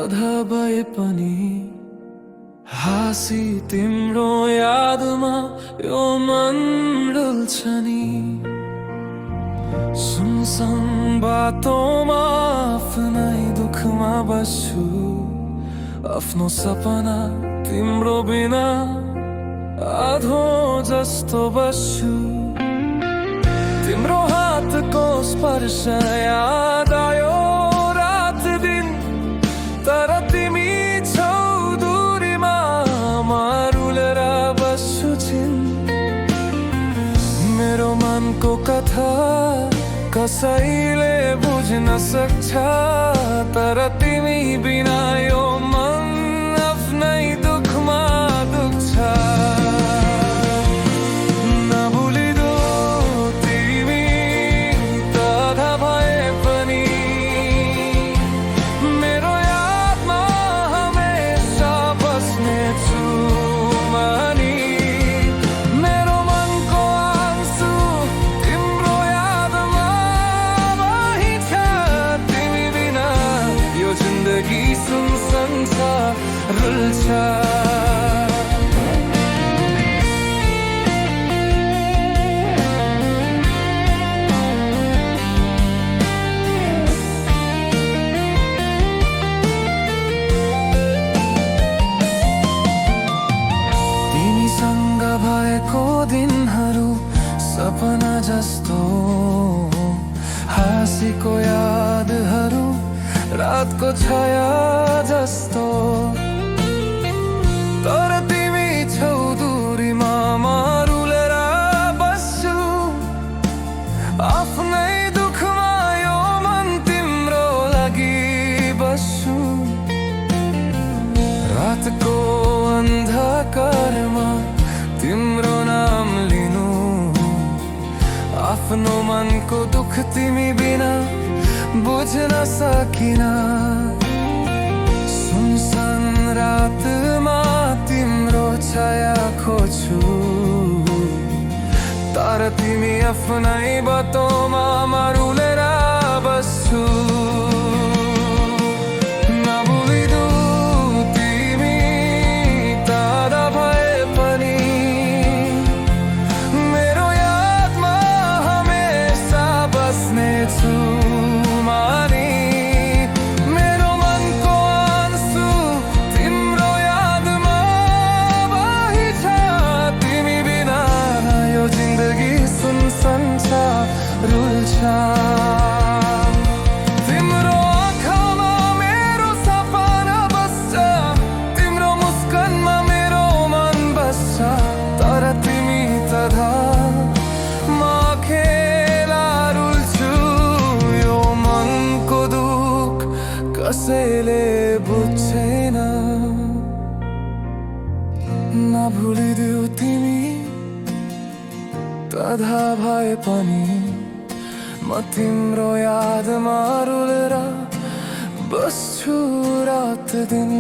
तधा भए पनि हाँसी तिम्रो यादमा यो मन डुल्छ नि। सुनसान बाटोमा आफ्नै दुःखमा बस्छु, आफ्नो सपना तिम्रो बिना आधो जस्तो बस्छु। तिम्रो हातको स्पर्श याद आयो रात दिन, तर तिमी छौ दूरीमा मारुलेर बस्छु छिन्। मेरो मनको कथा कसैले बुझ्न सक्छ, तर तिमी बिना यो मन आफ्नै दुःखमा दुख्छ। नभुलिदेऊ तिमी तथा भए पनि मेरो यादमा हमेसा बस्नेछु मानी। मेरो मनको आँसु तिम्रो यादमा बहिछ, तिमी बिना यो जिन्दगी सुनसान छ, रुल्छ। तिमीसँग भएको दिनहरू सपना जस्तो, हाँसीको यादहरू रातको छाया जस्तो। तर तिमी छौ दूरीमा मारुलेर बस्छु, आफ्नै दुःखमा यो मन तिम्रो लागि बस्छु। रातको अन्धकारमा तिम्रो नाम लिनु, आफ्नो मनको दुःख तिमी बिना बुझ्न सकिन। सुनसान रातमा तिम्रो छाया खोज्छु, तर तिमी आफ्नै बाटोमा मारुलेर बस्छु। नभुलिदेऊ तिमी तधा भए पनि मेरो यादमा हमेसा बस्नेछु मानी। मेरो मनको आँसु तिम्रो यादमा बहिछ, तिमी बिना यो जिन्दगी सुनसान छ, रुल्छ। तिम्रो आँखामा मेरो सपना बस्छ, तिम्रो मुस्कानमा मेरो मन बस्छ, तर तिमी तधा म अकेला रुल्छु। यो मनको दुःख कसैले बुझ्छैन। नभुलिदेऊ तिमी तधा भए पनि म तिम्रो यादमा रुलेर बस्छु रात दिन।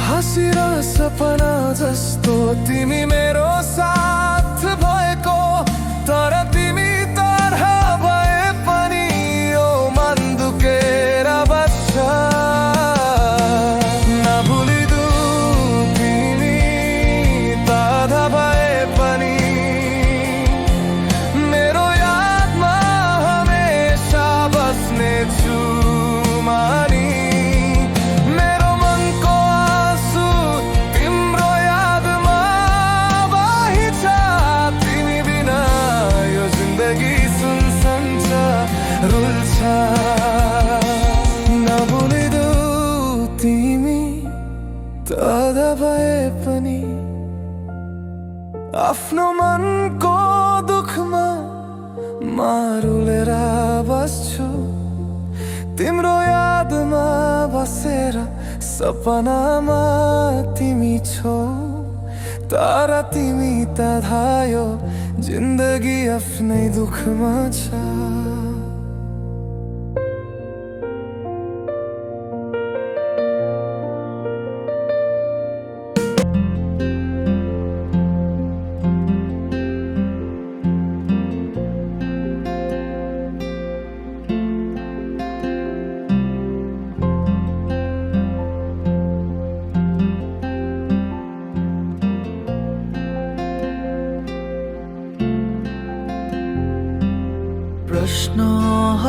हाँसी र सपना जस्तो तिमी मेरो साथ भएको, तर तिमी तर्ह भए पनि यो मन दुखेर बस्छ। नभुलिदेऊ तिमी तधा भए पनि मेरो यादमा हमेसा बस्नेछु मानी। मेरो मनको आँसु तिम्रो यादमा बहिछ, तिमी बिना यो जिन्दगी सुनसान छ, रुल्छ। नभुलिदेऊ तिमी तधा भए पनि आफ्नो मनको दुःखमा मारुलेर बस्छु। तिम्रो यादमा बसेर सपनामा तिमी छौ, तर तिमी तधा यो जिन्दगी आफ्नै दुःखमा छ।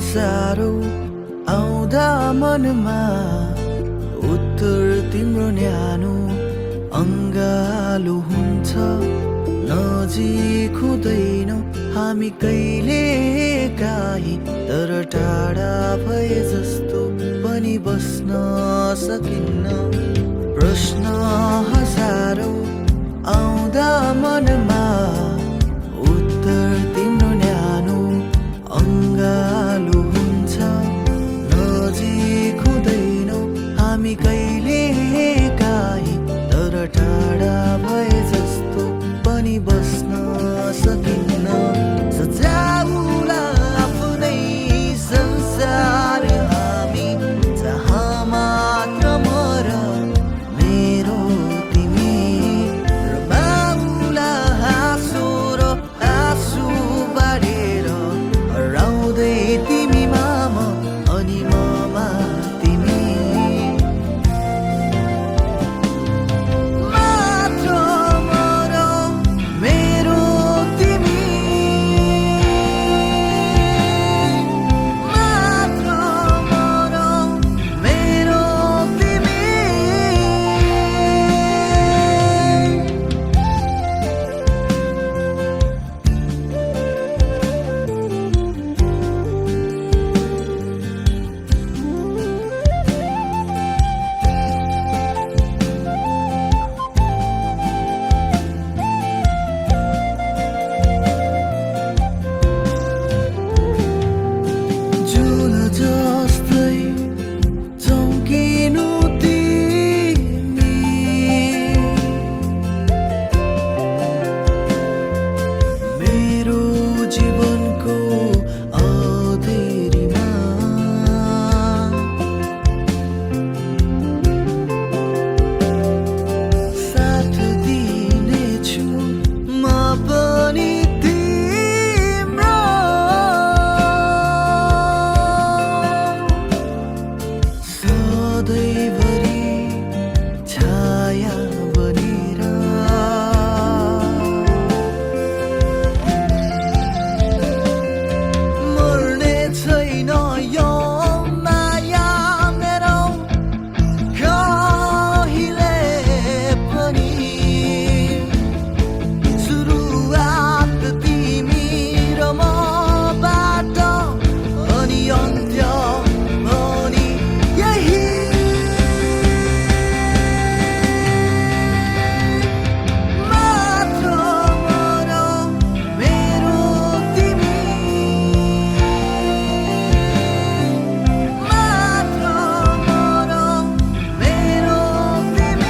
हजारौँ आउँदा मनमा उत्तर तिम्रो न्यानो अङ्गालो हुन्छ नजिक हुँदैनौ हामी कहिले काहीँ तर टाढा भए जस्तो पनि बस्न सकिन्न प्रश्न हजारौँ आउँदा मनमा उत्तर तिम्रो न्यानो अङ्गालो हुन्छ नजिक हुँदैनौ हामी कहिले काहीँ तर टाढा भए जस्तो पनि बस्न सकिन्न सजाउला आफ्नै संसार हामी जहाँ मात्र म र मेरो तिमी रमाउला हाँसो र आँसु बाँडेर हराउँदै तिमीमा म अनि ममा तिमी मात्र म र मेरो तिमी मात्र म र मेरो तिमी जुन जस्तै चम्किनु तिमी मेरो जीवनको अँधेरीमा साथ दिनेछु म पनि तिम्रो सधैँभरि छाया बनेर मर्ने छैन यो माया मेरो कहिले पनि सुरुवात तिमी र मबाट अनि अन्त्य पनि यही मात्र म र मेरो तिमी मात्र म र मेरो तिमी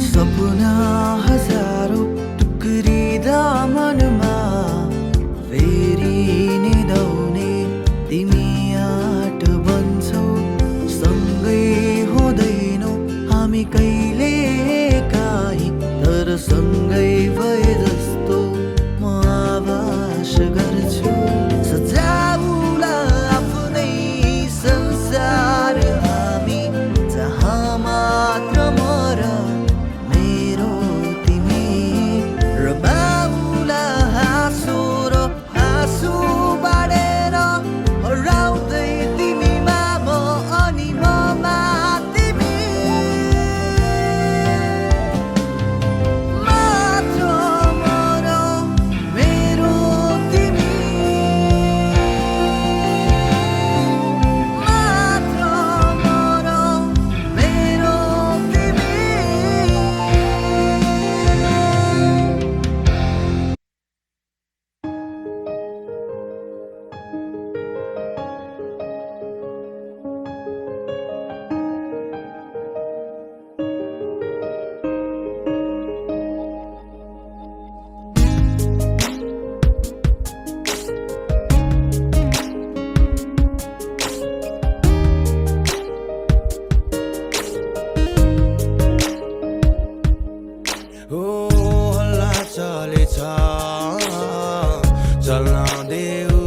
सपना हजारौँ टुक्रिँदा मनमा फेरि निदाउने तिमी आँट बन्छौ सँगै हुँदैनौ हामी कहिले काहीँ तर सँगै भए जस्तो म आभास गर्छु सजाउला आफ्नै संसार हामी जहाँ मात्र म र मेरो ओ हल्ला चलेछ चल्न देऊ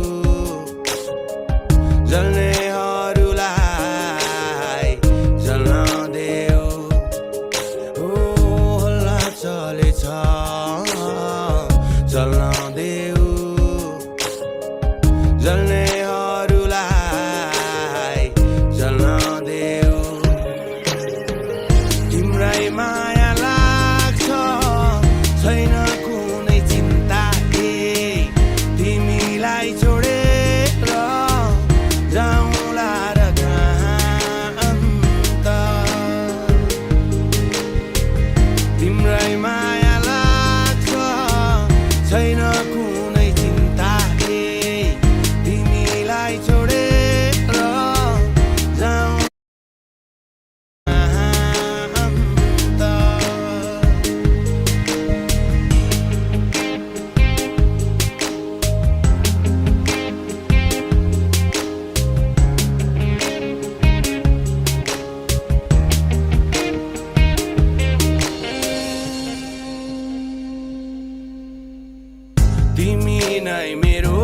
जल्नेहरूलाई जल्न देऊ ओ हल्ला चलेछ चल्न देऊ जल्नेहरूलाई जल्न देऊ तिम्रै माया लाग्छ छैन कुनै चिन्ता तिमीलाई छोडेर जाउँला र कहाँ अन्त तिम्रै माया लाग्छ छैन कुनै चिन्ता तिमीलाई छोडेर जाउँ तिमी नै मेरो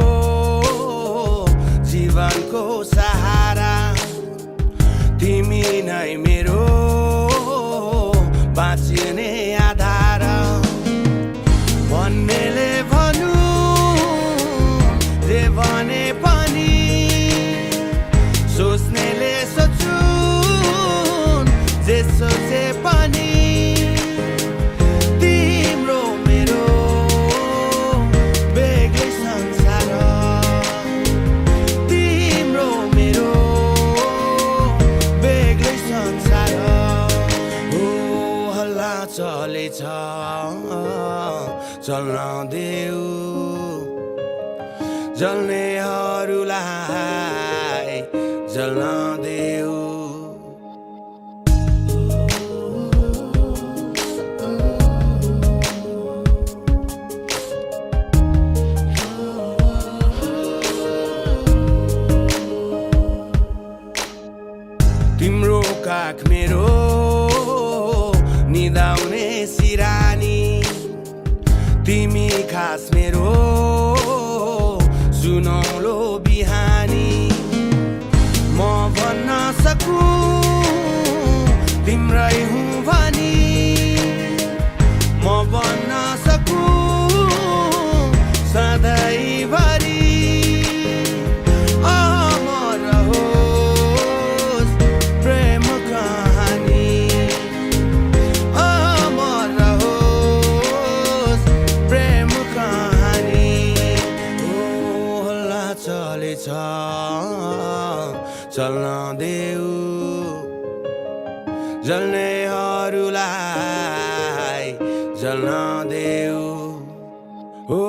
जीवनको सहारा तिमी नै मेरो बाँच्ने आधार भन्नेले भन्नु जे भने पनि सोच्नेले सोचुन् जे सोचे पनि चलेछ चल्न देऊ जल्नेहरूलाई जल्न देऊ तिम्रो काख मेरो निदाउने सिरानी तिमी खास मेरो सुनौलो बिहानी म भन्न सकूं तिम्रै हुँ भनी म भन्न सकूं सधैँभरि अमर रहोस् प्रेम कहानी चलेछ चल्न देऊ जल्नेहरूलाई जल्न देऊ ओ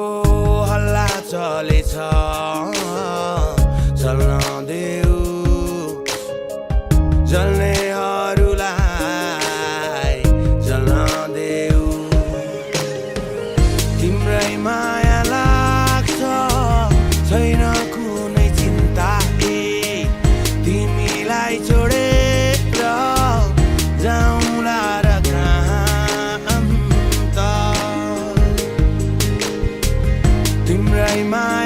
हल्ला चलेछ चल्न देऊ जल्नेहरूलाई जल्न देऊ तिम्रै माया लाग्छ छैन कुनै चिन्ता तिमीलाई छोडेर जाउँला र कहाँ अन्त तिम्रै माया